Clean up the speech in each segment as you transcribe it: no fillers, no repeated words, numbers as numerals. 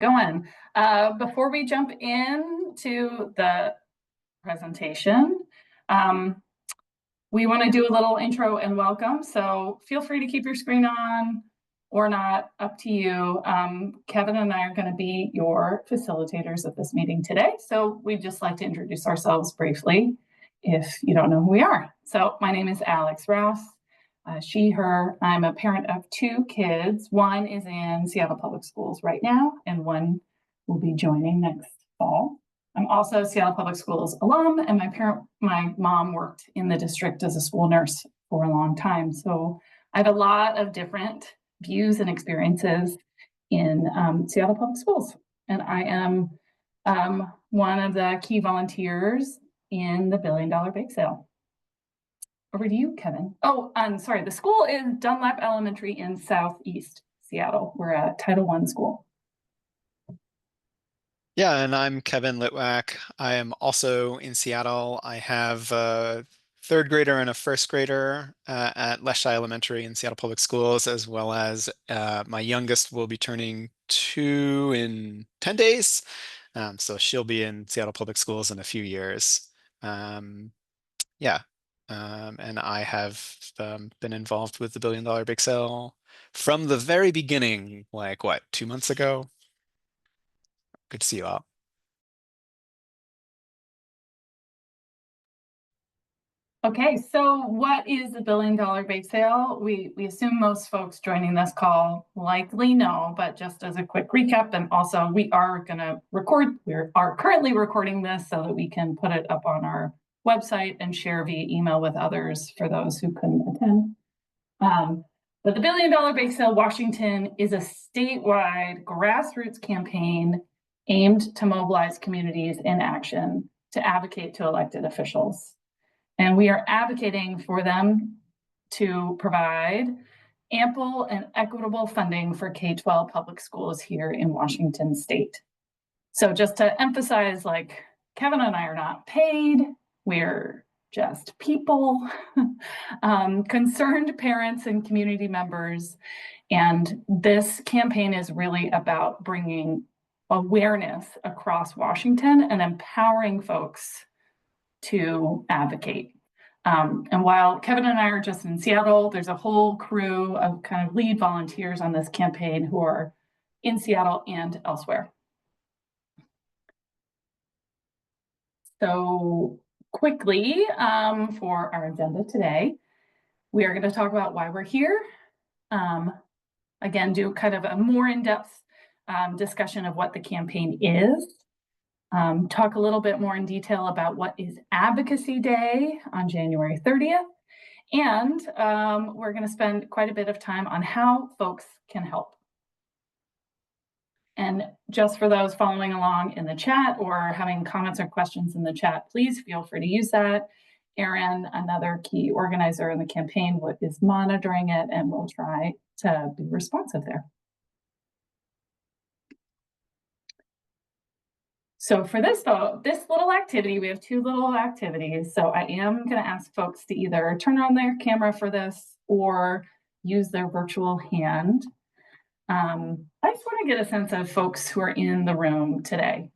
Going. Before we jump into the presentation, we want to do a little intro and welcome. So feel free to keep your screen on or not, up to you. Kevin and I are going to be your facilitators of this meeting today. So we'd just like to introduce ourselves briefly if you don't know who we are. So my name is Alex Rouse. She, her. I'm a parent of two kids. One is in Seattle Public Schools right now, and one will be joining next fall. I'm also a Seattle Public Schools alum, and my mom worked in the district as a school nurse for a long time. So I have a lot of different views and experiences in Seattle Public Schools. And I am one of the key volunteers in the $1 Billion Bake Sale. Over to you, Kevin. Oh, I'm sorry. The school is Dunlap Elementary in Southeast Seattle. We're a Title I school. Yeah, and I'm Kevin Litwack. I am also in Seattle. I have a third grader and a first grader at Leschi Elementary in Seattle Public Schools, as well as my youngest will be turning 2 in 10 days. So she'll be in Seattle Public Schools in a few years. And I have been involved with the $1 Billion Bake Sale from the very beginning, like what, 2 months ago? Good to see you all. Okay, so what is the $1 Billion Bake Sale? We assume most folks joining this call likely know, but just as a quick recap, and also we are currently recording this so that we can put it up on our website and share via email with others for those who couldn't attend. But the $1 Billion Bake Sale Washington is a statewide grassroots campaign aimed to mobilize communities in action to advocate to elected officials. And we are advocating for them to provide ample and equitable funding for K-12 public schools here in Washington state. So just to emphasize, like, Kevin and I are not paid. We're just people, concerned parents and community members. And this campaign is really about bringing awareness across Washington and empowering folks to advocate. And while Kevin and I are just in Seattle, there's a whole crew of kind of lead volunteers on this campaign who are in Seattle and elsewhere. So quickly, for our agenda today, we are going to talk about why we're here. Again, do kind of a more in-depth discussion of what the campaign is. Talk a little bit more in detail about what is Advocacy Day on January 30th. And we're going to spend quite a bit of time on how folks can help. And just for those following along in the chat or having comments or questions in the chat, please feel free to use that. Erin, another key organizer in the campaign, is monitoring it and will try to be responsive there. So for this little activity, we have two little activities. So I am going to ask folks to either turn on their camera for this or use their virtual hand. I just want to get a sense of folks who are in the room today.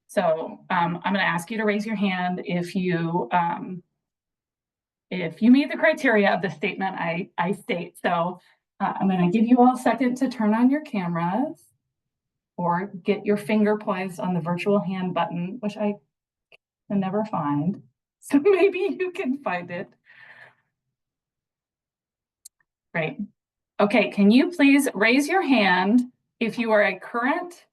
So I'm going to ask you to raise your hand if you meet the criteria of the statement I state. So I'm going to give you all a second to turn on your cameras or get your finger poised on the virtual hand button, which I can never find. So maybe you can find it. Great. Okay, can you please raise your hand if you are a current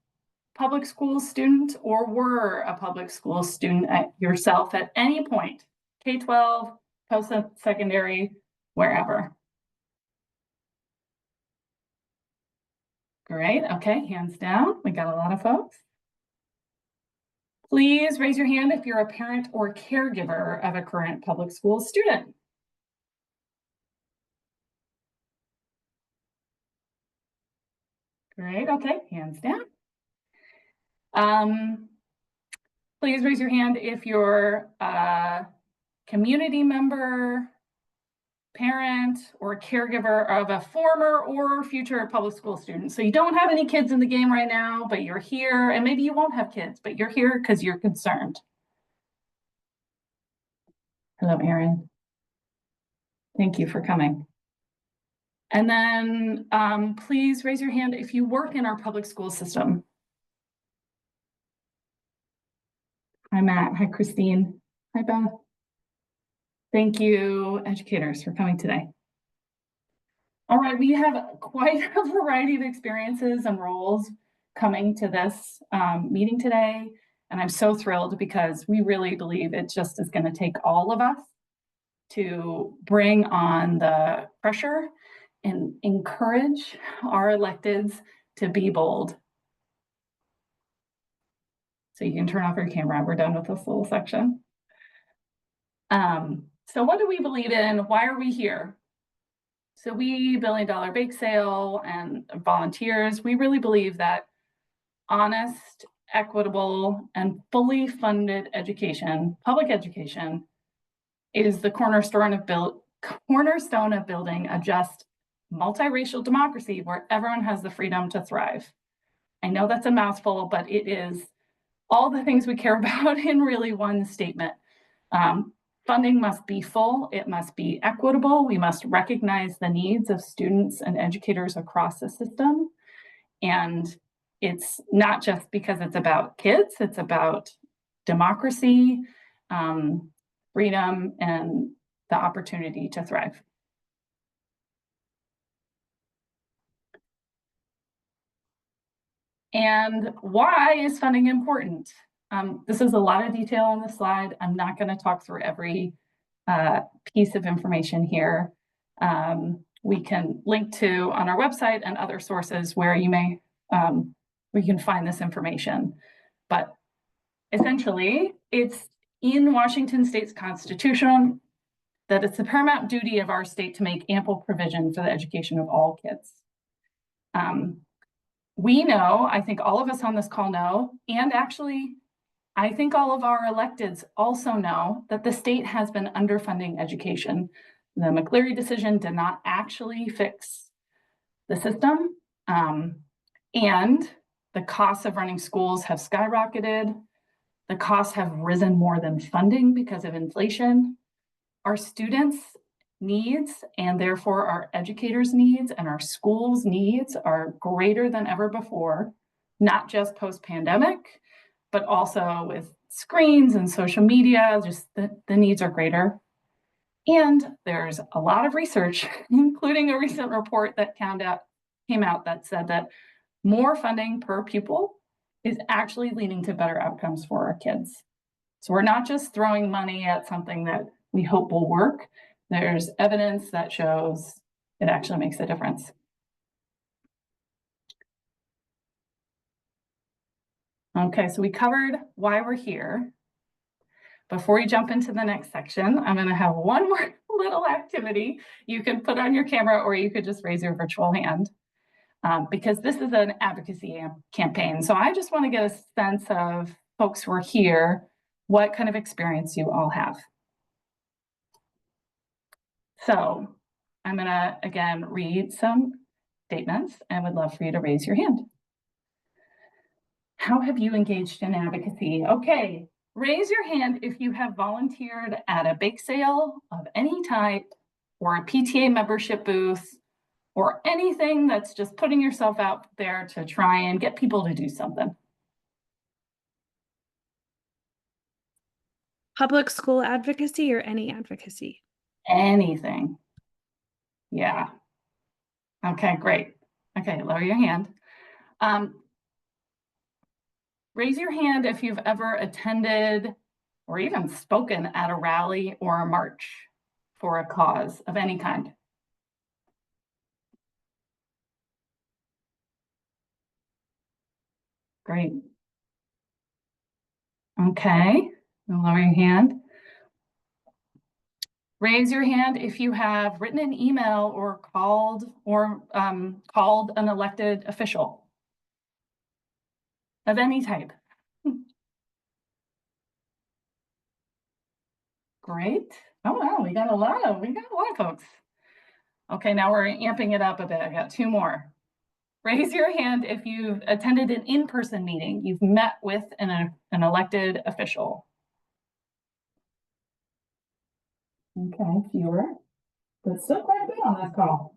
public school student or were a public school student yourself at any point, K-12, post-secondary, wherever. Great, okay, hands down. We got a lot of folks. Please raise your hand if you're a parent or caregiver of a current public school student. Great, okay, hands down. Please raise your hand if you're a community member, parent, or a caregiver of a former or future public school student. So you don't have any kids in the game right now, but you're here, and maybe you won't have kids, but you're here because you're concerned. Hello, Erin. Thank you for coming. And then please raise your hand if you work in our public school system. Hi, Matt. Hi, Christine. Hi, Beth. Thank you, educators, for coming today. All right, we have quite a variety of experiences and roles coming to this meeting today. And I'm so thrilled because we really believe it just is going to take all of us to bring on the pressure and encourage our electeds to be bold. So you can turn off your camera. We're done with this little section. So what do we believe in? Why are we here? So we, $1 billion bake sale and volunteers, we really believe that honest, equitable, and fully funded education, public education, is the cornerstone of building a just multiracial democracy where everyone has the freedom to thrive. I know that's a mouthful, but it is all the things we care about in really one statement. Funding must be full, it must be equitable, we must recognize the needs of students and educators across the system. And it's not just because it's about kids, it's about democracy, freedom, and the opportunity to thrive. And why is funding important? This is a lot of detail on the slide. I'm not going to talk through every piece of information here. We can link to on our website and other sources where you may we can find this information. But essentially, it's in Washington State's Constitution that it's the paramount duty of our state to make ample provision for the education of all kids. We know, I think all of us on this call know, and actually, I think all of our electeds also know that the state has been underfunding education. The McCleary decision did not actually fix the system, and the costs of running schools have skyrocketed. The costs have risen more than funding because of inflation. Our students' needs, and therefore our educators' needs and our schools' needs, are greater than ever before, not just post-pandemic, but also with screens and social media, just the needs are greater. And there's a lot of research, including a recent report that came out that said that more funding per pupil is actually leading to better outcomes for our kids. So we're not just throwing money at something that we hope will work. There's evidence that shows it actually makes a difference. Okay, so we covered why we're here. Before we jump into the next section, I'm going to have one more little activity. You can put on your camera or you could just raise your virtual hand because this is an advocacy campaign. So I just want to get a sense of folks who are here, what kind of experience you all have. So I'm going to, again, read some statements and would love for you to raise your hand. How have you engaged in advocacy? Okay, raise your hand if you have volunteered at a bake sale of any type or a PTA membership booth or anything that's just putting yourself out there to try and get people to do something. Public school advocacy or any advocacy? Anything. Yeah. Okay, great. Okay, lower your hand. Raise your hand if you've ever attended or even spoken at a rally or a march for a cause of any kind. Great. Okay, lower your hand. Raise your hand if you have written an email or called an elected official of any type. Great. Oh wow, we got a lot of folks. Okay, now we're amping it up a bit. I got two more. Raise your hand if you've attended an in-person meeting, you've met with an elected official. Okay, fewer, but still quite a bit on this call.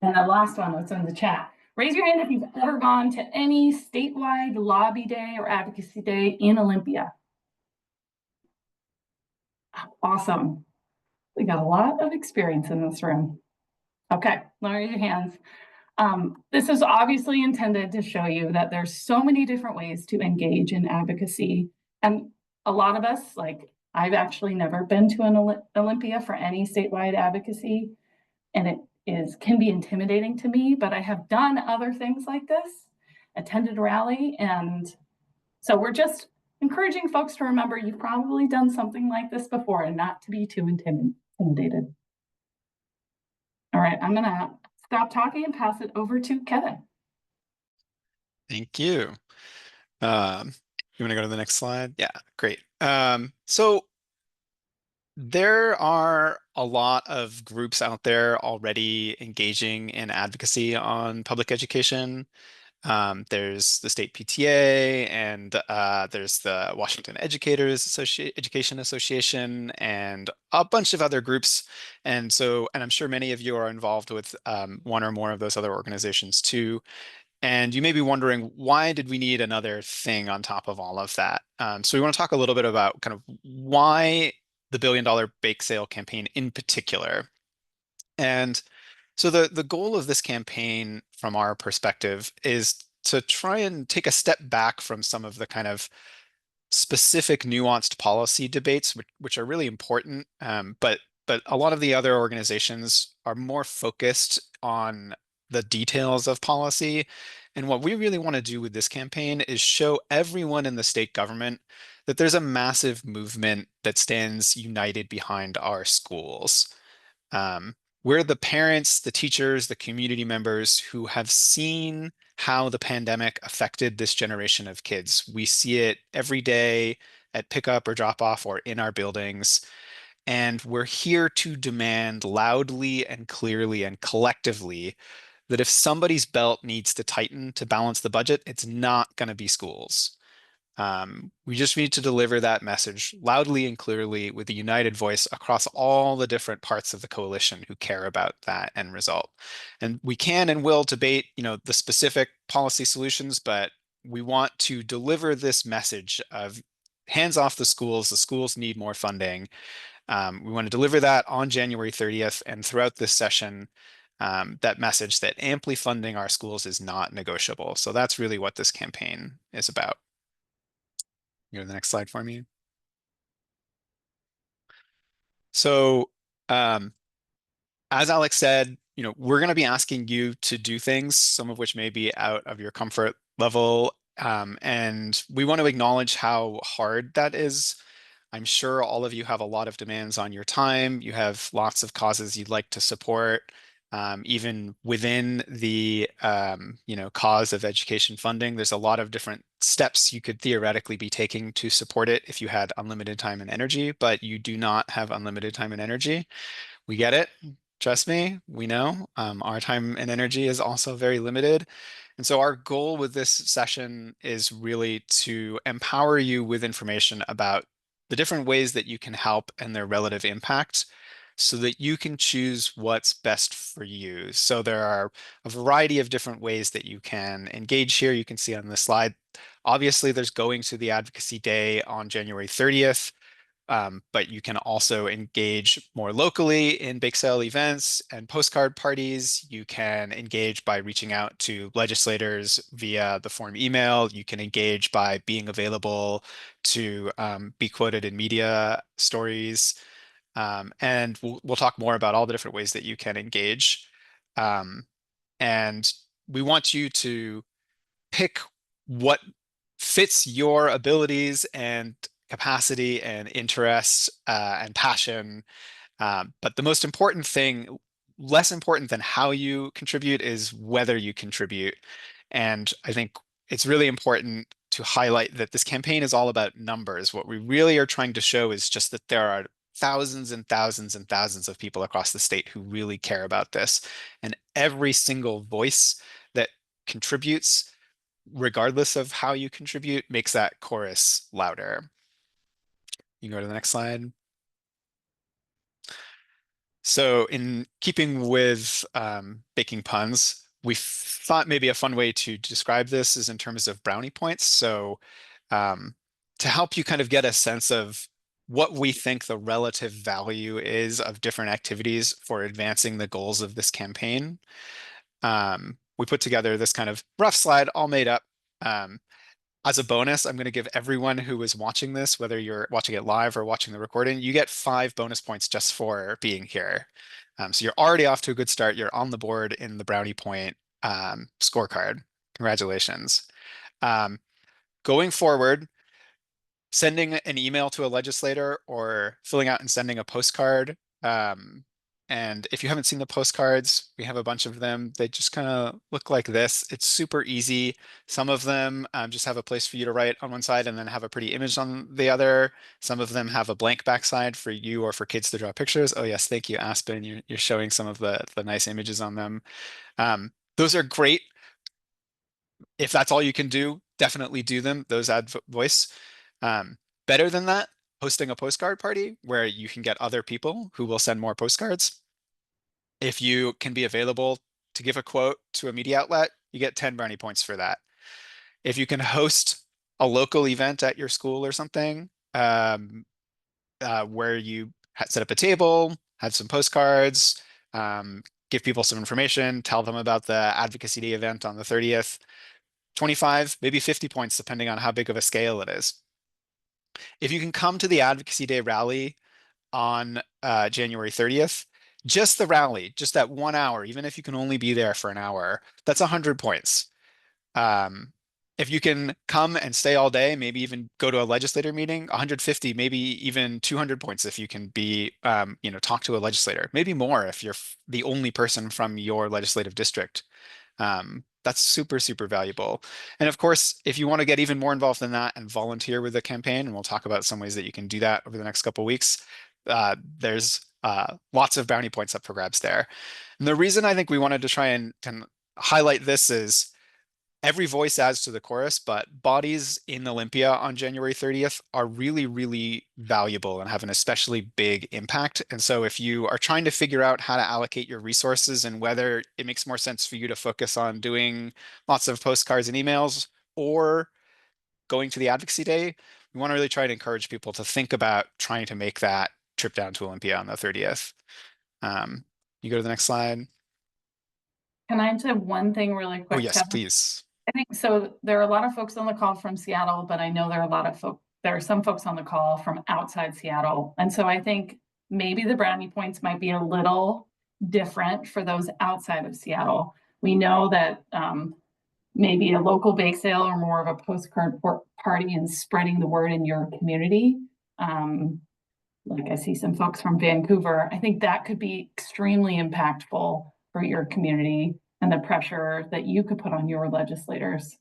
And the last one was in the chat. Raise your hand if you've ever gone to any statewide lobby day or advocacy day in Olympia. Awesome. We got a lot of experience in this room. Okay, lower your hands. This is obviously intended to show you that there's so many different ways to engage in advocacy. And a lot of us, like I've actually never been to an Olympia for any statewide advocacy, and it can be intimidating to me, but I have done other things like this, attended a rally, and so we're just encouraging folks to remember you've probably done something like this before and not to be too intimidated. All right, I'm gonna stop talking and pass it over to Kevin. Thank you. You want to go to the next slide? Yeah, great. So there are a lot of groups out there already engaging in advocacy on public education. There's the state PTA, and there's the Washington Education Association, and a bunch of other groups. And I'm sure many of you are involved with one or more of those other organizations too. And you may be wondering, why did we need another thing on top of all of that? So we want to talk a little bit about kind of why the $1 billion bake sale campaign in particular. And so the goal of this campaign from our perspective is to try and take a step back from some of the kind of specific nuanced policy debates, which are really important, but a lot of the other organizations are more focused on the details of policy. And what we really want to do with this campaign is show everyone in the state government that there's a massive movement that stands united behind our schools. We're the parents, the teachers, the community members who have seen how the pandemic affected this generation of kids. We see it every day at pickup or drop off or in our buildings. And we're here to demand loudly and clearly and collectively that if somebody's belt needs to tighten to balance the budget, it's not going to be schools. We just need to deliver that message loudly and clearly with a united voice across all the different parts of the coalition who care about that end result. And we can and will debate, the specific policy solutions, but we want to deliver this message of hands off the schools need more funding. We want to deliver that on January 30th and throughout this session, that message that amply funding our schools is not negotiable. So that's really what this campaign is about. Go to the next slide for me. So, as Alex said, we're going to be asking you to do things, some of which may be out of your comfort level. And we want to acknowledge how hard that is. I'm sure all of you have a lot of demands on your time. You have lots of causes you'd like to support. Even within the cause of education funding, there's a lot of different steps you could theoretically be taking to support it if you had unlimited time and energy, but you do not have unlimited time and energy. We get it. Trust me, we know. Our time and energy is also very limited. And so our goal with this session is really to empower you with information about the different ways that you can help and their relative impact, so that you can choose what's best for you. So there are a variety of different ways that you can engage here. You can see on this slide, obviously there's going to the Advocacy Day on January 30th, but you can also engage more locally in bake sale events and postcard parties. You can engage by reaching out to legislators via the form email. You can engage by being available to be quoted in media stories. And we'll talk more about all the different ways that you can engage. And we want you to pick what fits your abilities and capacity and interests and passion. But the most important thing, less important than how you contribute, is whether you contribute. And I think it's really important to highlight that this campaign is all about numbers. What we really are trying to show is just that there are thousands and thousands and thousands of people across the state who really care about this. And every single voice that contributes, regardless of how you contribute, makes that chorus louder. You can go to the next slide. So in keeping with baking puns, we thought maybe a fun way to describe this is in terms of brownie points. So to help you kind of get a sense of what we think the relative value is of different activities for advancing the goals of this campaign, we put together this kind of rough slide all made up. As a bonus, I'm going to give everyone who is watching this, whether you're watching it live or watching the recording, you get 5 bonus points just for being here. So you're already off to a good start. You're on the board in the brownie point scorecard. Congratulations. Going forward, sending an email to a legislator or filling out and sending a postcard. And if you haven't seen the postcards, we have a bunch of them. They just kind of look like this. It's super easy. Some of them just have a place for you to write on one side and then have a pretty image on the other. Some of them have a blank backside for you or for kids to draw pictures. Oh yes, thank you, Aspen. You're showing some of the nice images on them. Those are great. If that's all you can do, definitely do them. Those add voice. Better than that, hosting a postcard party where you can get other people who will send more postcards. If you can be available to give a quote to a media outlet, you get 10 brownie points for that. If you can host a local event at your school or something, where you set up a table, have some postcards, give people some information, tell them about the Advocacy Day event on the 30th, 25, maybe 50 points, depending on how big of a scale it is. If you can come to the Advocacy Day rally on January 30th, just the rally, just that 1 hour, even if you can only be there for an hour, that's 100 points. If you can come and stay all day, maybe even go to a legislator meeting, 150, maybe even 200 points if you can be, talk to a legislator, maybe more if you're the only person from your legislative district. That's super, super valuable. And of course, if you want to get even more involved in that and volunteer with the campaign, and we'll talk about some ways that you can do that over the next couple of weeks, there's lots of bounty points up for grabs there. And the reason I think we wanted to try and highlight this is every voice adds to the chorus, but bodies in Olympia on January 30th are really, really valuable and have an especially big impact. And so if you are trying to figure out how to allocate your resources and whether it makes more sense for you to focus on doing lots of postcards and emails or going to the Advocacy Day, we want to really try to encourage people to think about trying to make that trip down to Olympia on the 30th. You go to the next slide. Can I say one thing really quick? Oh, yes, Kevin? please. I think so. There are a lot of folks on the call from Seattle, but I know there are some folks on the call from outside Seattle. And so I think maybe the brownie points might be a little different for those outside of Seattle. We know that maybe a local bake sale or more of a postcard party and spreading the word in your community. Like I see some folks from Vancouver. I think that could be extremely impactful for your community and the pressure that you could put on your legislators.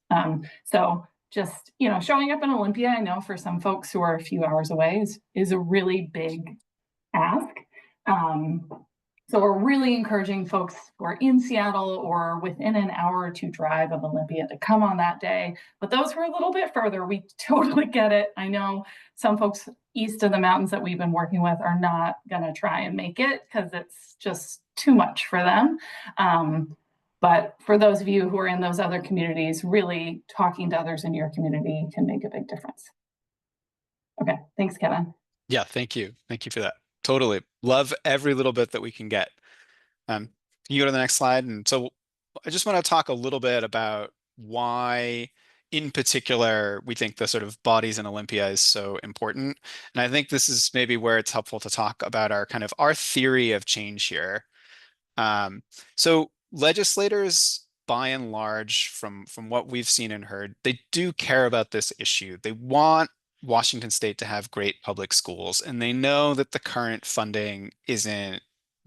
So just, showing up in Olympia, I know for some folks who are a few hours away is a really big ask. So we're really encouraging folks who are in Seattle or within an hour or two drive of Olympia to come on that day. But those who are a little bit further, we totally get it. I know some folks east of the mountains that we've been working with are not going to try and make it because it's just too much for them. But for those of you who are in those other communities, really talking to others in your community can make a big difference. Okay, thanks, Kevin. Yeah, thank you. Thank you for that. Totally. Love every little bit that we can get. Can you go to the next slide? And so I just want to talk a little bit about why, in particular, we think the sort of bodies in Olympia is so important. And I think this is maybe where it's helpful to talk about our theory of change here. So legislators, by and large, from what we've seen and heard, they do care about this issue. They want Washington State to have great public schools, and they know that the current funding isn't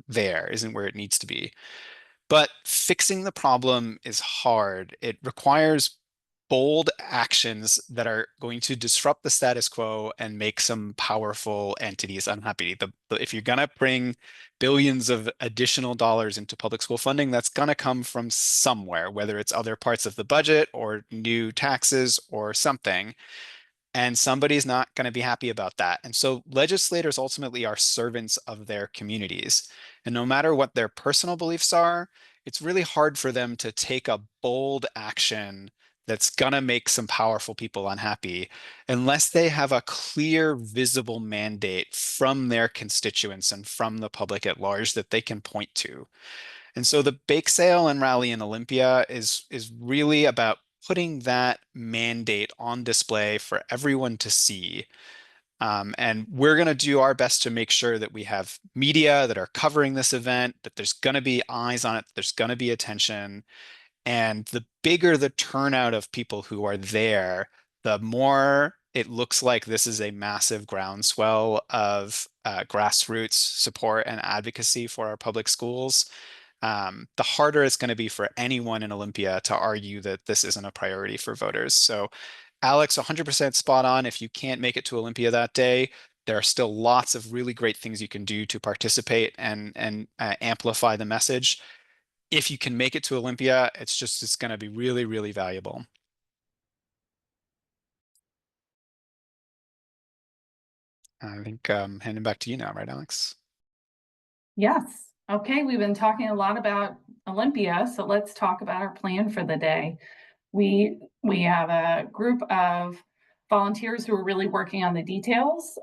where it needs to be. But fixing the problem is hard. It requires bold actions that are going to disrupt the status quo and make some powerful entities unhappy. If you're going to bring billions of additional dollars into public school funding, that's going to come from somewhere, whether it's other parts of the budget or new taxes or something. And somebody's not going to be happy about that. And so legislators ultimately are servants of their communities. And no matter what their personal beliefs are, it's really hard for them to take a bold action that's going to make some powerful people unhappy unless they have a clear, visible mandate from their constituents and from the public at large that they can point to. And so the bake sale and rally in Olympia is really about putting that mandate on display for everyone to see. And we're going to do our best to make sure that we have media that are covering this event, that there's going to be eyes on it, there's going to be attention. And the bigger the turnout of people who are there, the more it looks like this is a massive groundswell of grassroots support and advocacy for our public schools. The harder it's going to be for anyone in Olympia to argue that this isn't a priority for voters. So Alex, 100% spot on. If you can't make it to Olympia that day, there are still lots of really great things you can do to participate and amplify the message. If you can make it to Olympia, it's going to be really, really valuable. I think handing back to you now, right, Alex? Yes. Okay, we've been talking a lot about Olympia, so let's talk about our plan for the day. We have a group of volunteers who are really working on the details.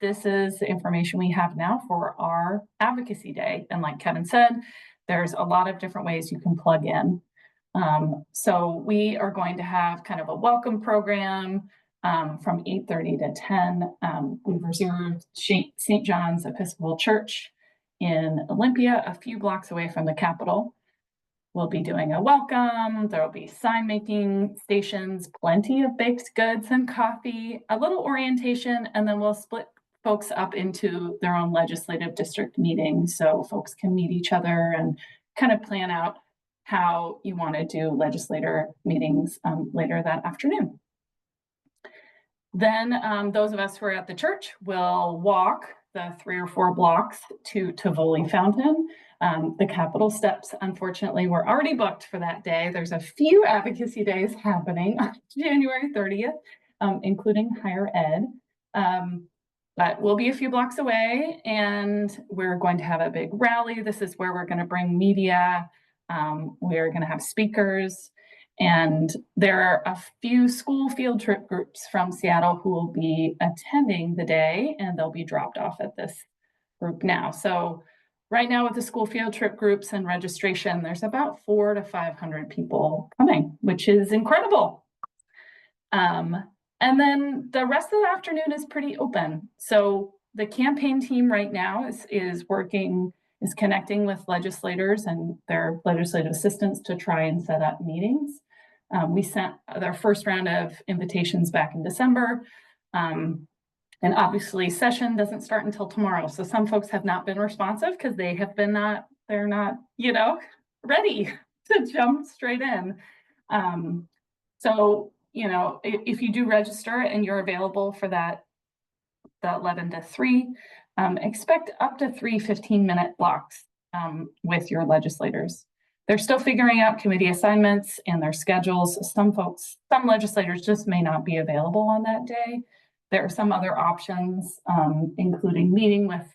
This is the information we have now for our advocacy day. And like Kevin said, there's a lot of different ways you can plug in. So we are going to have kind of a welcome program from 8:30 to 10. We've reserved St. John's Episcopal Church in Olympia, a few blocks away from the Capitol. We'll be doing a welcome. There'll be sign making stations, plenty of baked goods and coffee, a little orientation, and then we'll split folks up into their own legislative district meetings so folks can meet each other and kind of plan out how you want to do legislator meetings later that afternoon. Then those of us who are at the church will walk the 3 or 4 blocks to Tivoli Fountain. The Capitol steps, unfortunately, were already booked for that day. There's a few advocacy days happening on January 30th, including higher ed. But we'll be a few blocks away and we're going to have a big rally. This is where we're going to bring media. We're going to have speakers. And there are a few school field trip groups from Seattle who will be attending the day, and they'll be dropped off at this group now. So right now with the school field trip groups and registration, there's about 400 to 500 people coming, which is incredible. And then the rest of the afternoon is pretty open. So the campaign team right now is connecting with legislators and their legislative assistants to try and set up meetings. We sent our first round of invitations back in December. And obviously session doesn't start until tomorrow. So some folks have not been responsive because they're not, ready to jump straight in. So, if you do register and you're available for the 11 to 3, expect up to 3 15-minute blocks with your legislators. They're still figuring out committee assignments and their schedules. Some legislators just may not be available on that day. There are some other options, including meeting with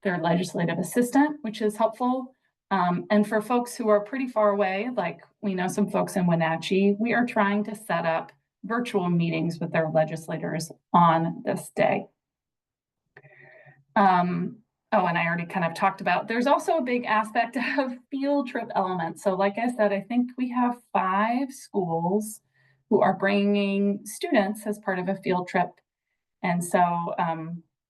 their legislative assistant, which is helpful. And for folks who are pretty far away, like we know some folks in Wenatchee, we are trying to set up virtual meetings with their legislators on this day. And I already kind of talked about, there's also a big aspect of field trip elements. So like I said, I think we have 5 schools who are bringing students as part of a field trip. And so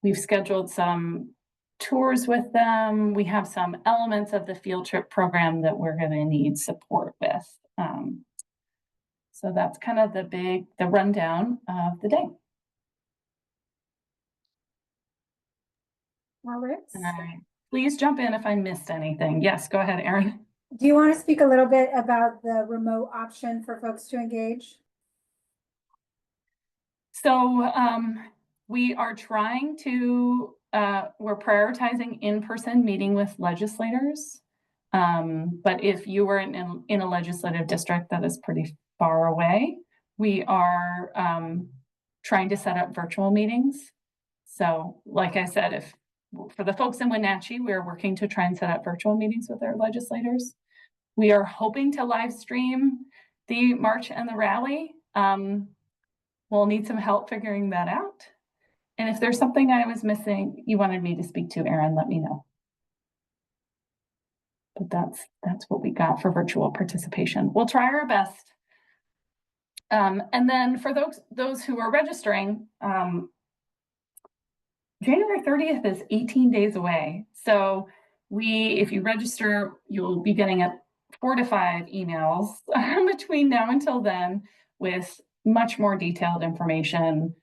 we've scheduled some tours with them. We have some elements of the field trip program that we're going to need support with. So that's kind of the rundown of the day. Alex? Please jump in if I missed anything. Yes, go ahead, Erin. Do you want to speak a little bit about the remote option for folks to engage? So we are trying to, we're prioritizing in-person meeting with legislators. But if you were in a legislative district that is pretty far away, we are trying to set up virtual meetings. So like I said, if for the folks in Wenatchee, we're working to try and set up virtual meetings with our legislators. We are hoping to live stream the march and the rally. We'll need some help figuring that out. And if there's something I was missing, you wanted me to speak to, Erin, let me know. But that's what we got for virtual participation. We'll try our best. And then for those who are registering, January 30th is 18 days away. So if you register, you'll be getting 4 to 5 emails between now until then with much more detailed information.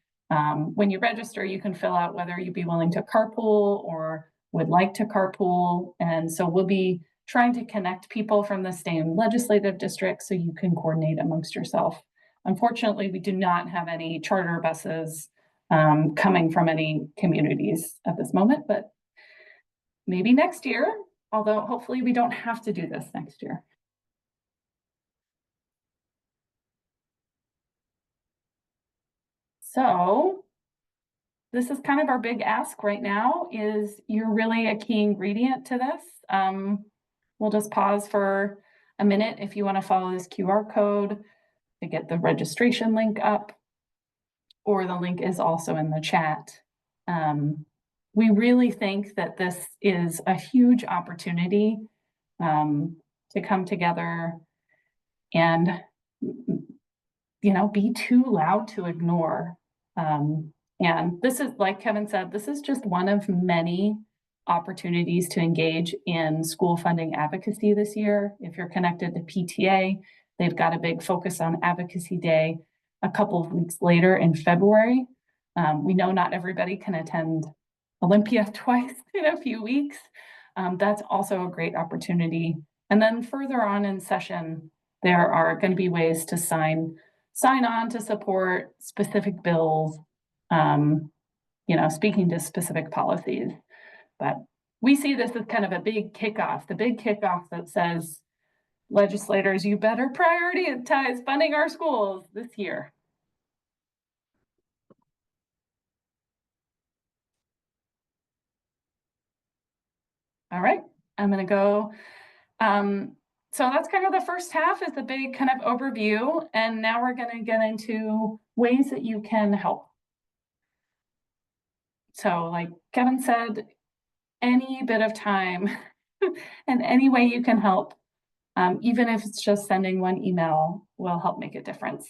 When you register, you can fill out whether you'd be willing to carpool or would like to carpool. And so we'll be trying to connect people from the same legislative district so you can coordinate amongst yourself. Unfortunately, we do not have any charter buses coming from any communities at this moment, but maybe next year, although hopefully we don't have to do this next year. So this is kind of our big ask right now, is you're really a key ingredient to this. We'll just pause for a minute if you want to follow this QR code to get the registration link up, or the link is also in the chat. We really think that this is a huge opportunity to come together and, be too loud to ignore. And this is, like Kevin said, this is just one of many opportunities to engage in school funding advocacy this year. If you're connected to PTA, they've got a big focus on Advocacy Day a couple of weeks later in February. We know not everybody can attend Olympia twice in a few weeks. That's also a great opportunity. And then further on in session, there are going to be ways to sign on to support specific bills, speaking to specific policies. But we see this as kind of a big kickoff, the big kickoff that says, legislators, you better prioritize funding our schools this year. All right, I'm going to go. So that's kind of the first half, is the big kind of overview. And now we're going to get into ways that you can help. So like Kevin said, any bit of time and any way you can help, even if it's just sending one email, will help make a difference.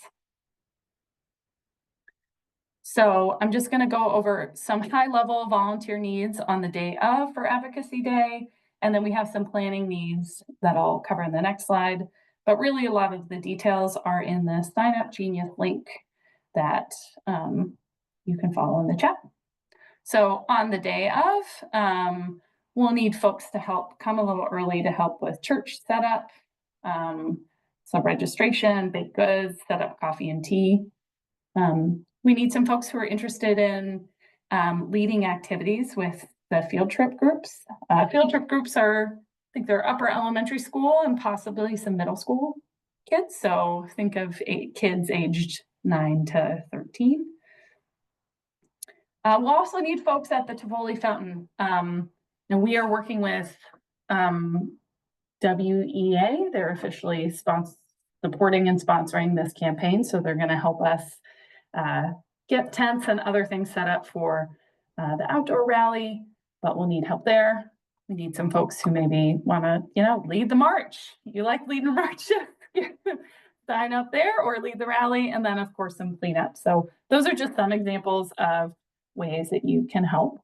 So I'm just going to go over some high-level volunteer needs on the day of for Advocacy Day, and then we have some planning needs that I'll cover in the next slide. But really, a lot of the details are in the Sign Up Genius link that you can follow in the chat. So on the day of, we'll need folks to help come a little early to help with church setup, some registration, baked goods, set up coffee and tea. We need some folks who are interested in leading activities with the field trip groups. Field trip groups are, I think they're upper elementary school and possibly some middle school kids. So think of kids aged 9 to 13. We'll also need folks at the Tivoli Fountain. And we are working with WEA. They're officially supporting and sponsoring this campaign. So they're going to help us get tents and other things set up for the outdoor rally, but we'll need help there. We need some folks who maybe want to, lead the march. You like leading march? Sign up there or lead the rally, and then of course some cleanup. So those are just some examples of ways that you can help.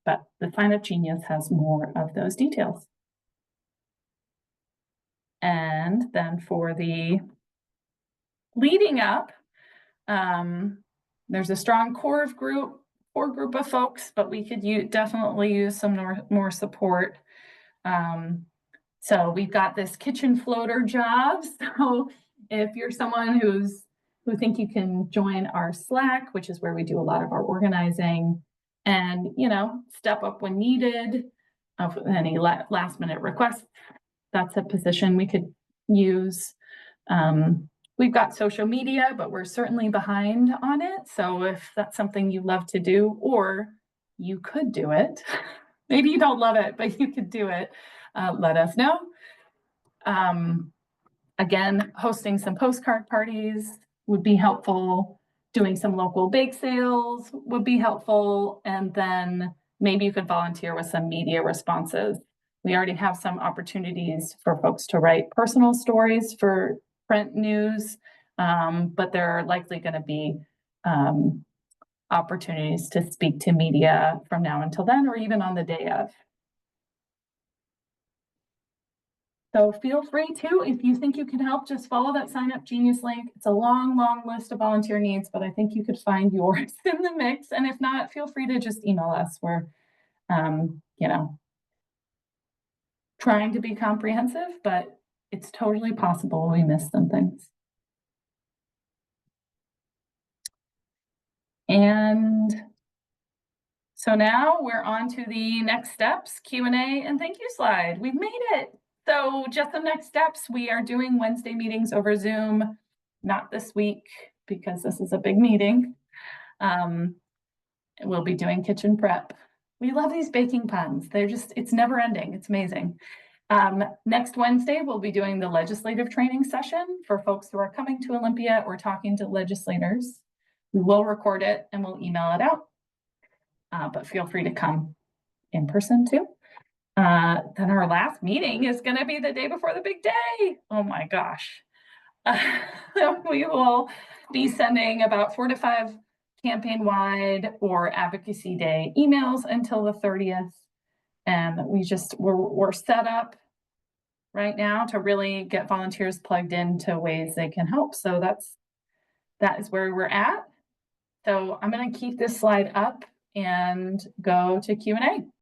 But the Sign Up Genius has more of those details. And then for the leading up, there's a strong core group of folks, but we could definitely use some more support. So we've got this kitchen floater job. So if you're someone who's who think you can join our Slack, which is where we do a lot of our organizing, and, you know, step up when needed of any last minute requests. That's a position we could use. We've got social media, but we're certainly behind on it. So if that's something you love to do, or you could do it, maybe you don't love it, but you could do it, let us know. Again, hosting some postcard parties would be helpful. Doing some local bake sales would be helpful. And then maybe you could volunteer with some media responses. We already have some opportunities for folks to write personal stories for print news, but there are likely going to be opportunities to speak to media from now until then, or even on the day of. So feel free to, if you think you can help, just follow that Sign Up Genius link. It's a long, long list of volunteer needs, but I think you could find yours in the mix. And if not, feel free to just email us. We're, you know, trying to be comprehensive, but it's totally possible we miss some things. And so now we're on to the next steps, Q&A and thank you slide. We've made it. So just the next steps, we are doing Wednesday meetings over Zoom, not this week because this is a big meeting. We'll be doing kitchen prep. We love these baking puns. They're just, it's never ending. It's amazing. Next Wednesday, we'll be doing the legislative training session for folks who are coming to Olympia or talking to legislators. We will record it and we'll email it out, but feel free to come in person too. Then our last meeting is going to be the day before the big day. Oh my gosh. We will be sending about 4 to 5 campaign-wide or advocacy day emails until the 30th. And we're set up right now to really get volunteers plugged into ways they can help. So that is where we're at. So I'm going to keep this slide up and go to Q&A.